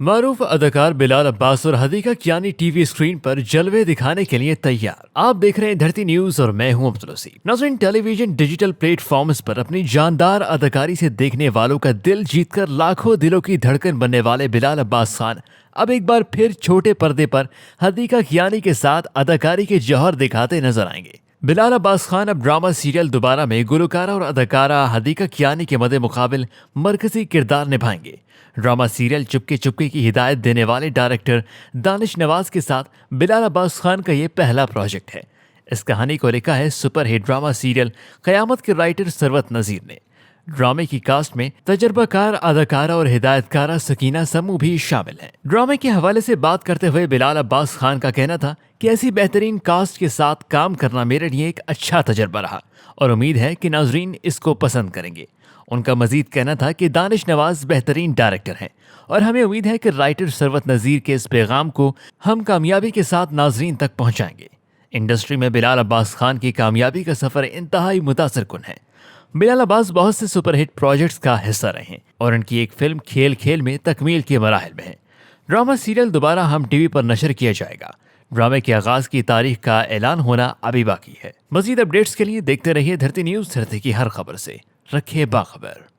معروف اداکار بلال عباس اور حدیقہ کیانی ٹی وی اسکرین پر جلوے دکھانے کے لیے تیار۔ آپ دیکھ رہے ہیں دھرتی نیوز اور میں ہوں عبدالوسی۔ ناظرین، ٹیلی ویژن ڈیجیٹل پلیٹ فارمز پر اپنی جاندار اداکاری سے دیکھنے والوں کا دل جیت کر لاکھوں دلوں کی دھڑکن بننے والے بلال عباس خان اب ایک بار پھر چھوٹے پردے پر حدیقہ کیانی کے ساتھ اداکاری کے جوہر دکھاتے نظر آئیں گے۔ بلال عباس خان اب ڈرامہ سیریل دوبارہ میں گلوکارہ اور اداکارہ حدیقہ کیانی کے مد مقابل مرکزی کردار نبھائیں گے۔ ڈرامہ سیریل چپکے چپکے کی ہدایت دینے والے ڈائریکٹر دانش نواز کے ساتھ بلال عباس خان کا یہ پہلا پروجیکٹ ہے۔ اس کہانی کو لکھا ہے سپر ہٹ ڈرامہ سیریل قیامت کے رائٹر ثروت نذیر نے۔ ڈرامے کی کاسٹ میں تجربہ کار اداکارہ اور ہدایت کارہ سکینہ سمو بھی شامل ہیں۔ ڈرامے کے حوالے سے بات کرتے ہوئے بلال عباس خان کا کہنا تھا کہ ایسی بہترین کاسٹ کے ساتھ کام کرنا میرے لیے ایک اچھا تجربہ رہا اور امید ہے کہ ناظرین اس کو پسند کریں گے۔ ان کا مزید کہنا تھا کہ دانش نواز بہترین ڈائریکٹر ہیں اور ہمیں امید ہے کہ رائٹر ثروت نذیر کے اس پیغام کو ہم کامیابی کے ساتھ ناظرین تک پہنچائیں گے۔ انڈسٹری میں بلال عباس خان کی کامیابی کا سفر انتہائی متاثر کن ہے۔ بلال عباس بہت سے سپر ہٹ پروجیکٹس کا حصہ رہے ہیں اور ان کی ایک فلم کھیل کھیل میں تکمیل کے مراحل میں ہے۔ ڈرامہ سیریل دوبارہ ہم ٹی وی پر نشر کیا جائے گا۔ ڈرامے کے آغاز کی تاریخ کا اعلان ہونا ابھی باقی ہے۔ مزید اپڈیٹس کے لیے دیکھتے رہیے دھرتی نیوز، دھرتی کی ہر خبر سے رکھے باخبر۔